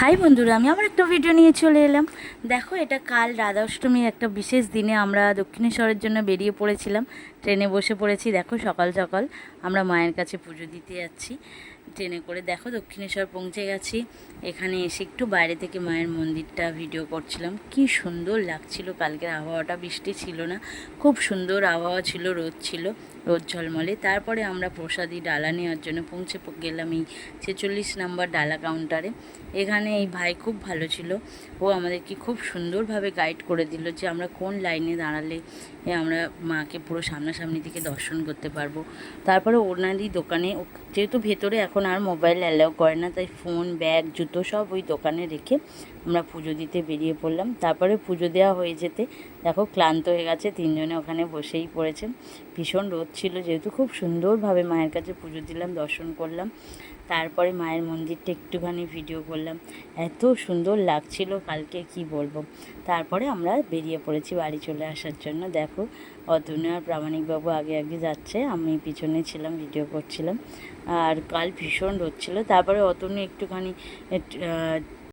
High বন্ধুরা, আমি আবার একটা ভিডিও নিয়ে চলে এলাম। দেখো, এটা কাল রাধা অষ্টমীর একটা বিশেষ দিনে আমরা দক্ষিণেশ্বরের জন্য বেরিয়ে পড়েছিলাম। ট্রেনে বসে পড়েছি। দেখো, সকাল সকাল আমরা মায়ের কাছে পুজো দিতে যাচ্ছি ট্রেনে করে। দেখো, দক্ষিণেশ্বর পৌঁছে গেছি। এখানে এসে একটু বাইরে থেকে মায়ের মন্দিরটা ভিডিও করছিলাম। কি সুন্দর লাগছিল। কালকের আবহাওয়াটা, বৃষ্টি ছিল না, খুব সুন্দর আবহাওয়া ছিল, রোদ ছিল, রোদ ঝলমলে। তারপরে আমরা প্রসাদী ডালা নেওয়ার জন্য পৌঁছে গেলাম এই 46 নম্বর ডালা কাউন্টারে। এখানে এই ভাই খুব ভালো ছিল। ও আমাদেরকে খুব সুন্দরভাবে গাইড করে দিল যে আমরা কোন লাইনে দাঁড়ালে আমরা মাকে পুরো সামনাসামনি থেকে দর্শন করতে পারবো। তারপরে ওনারই দোকানে, যেহেতু ভেতরে এখন আর মোবাইল অ্যালাউ করে না, তাই ফোন, ব্যাগ, জুতো সব ওই দোকানে রেখে আমরা পুজো দিতে বেরিয়ে পড়লাম। তারপরে পুজো দেওয়া হয়ে যেতে দেখো ক্লান্ত হয়ে গেছে, তিনজনে ওখানে বসেই পড়েছে। ভীষণ রোদ ছিল, যেহেতু খুব সুন্দরভাবে মায়ের কাছে পুজো দিলাম, দর্শন করলাম। তারপরে মায়ের মন্দিরটা একটুখানি ভিডিও করলাম। এত সুন্দর লাগছিল কালকে, কি বলবো। তারপরে আমরা বেরিয়ে পড়েছি বাড়ি চলে আসার জন্য। দেখো, অতনু আর প্রামাণিকবাবু আগে আগে যাচ্ছে, আমি পিছনে ছিলাম, ভিডিও করছিলাম। আর কাল ভীষণ রোদ ছিল। তারপরে অতনু একটুখানি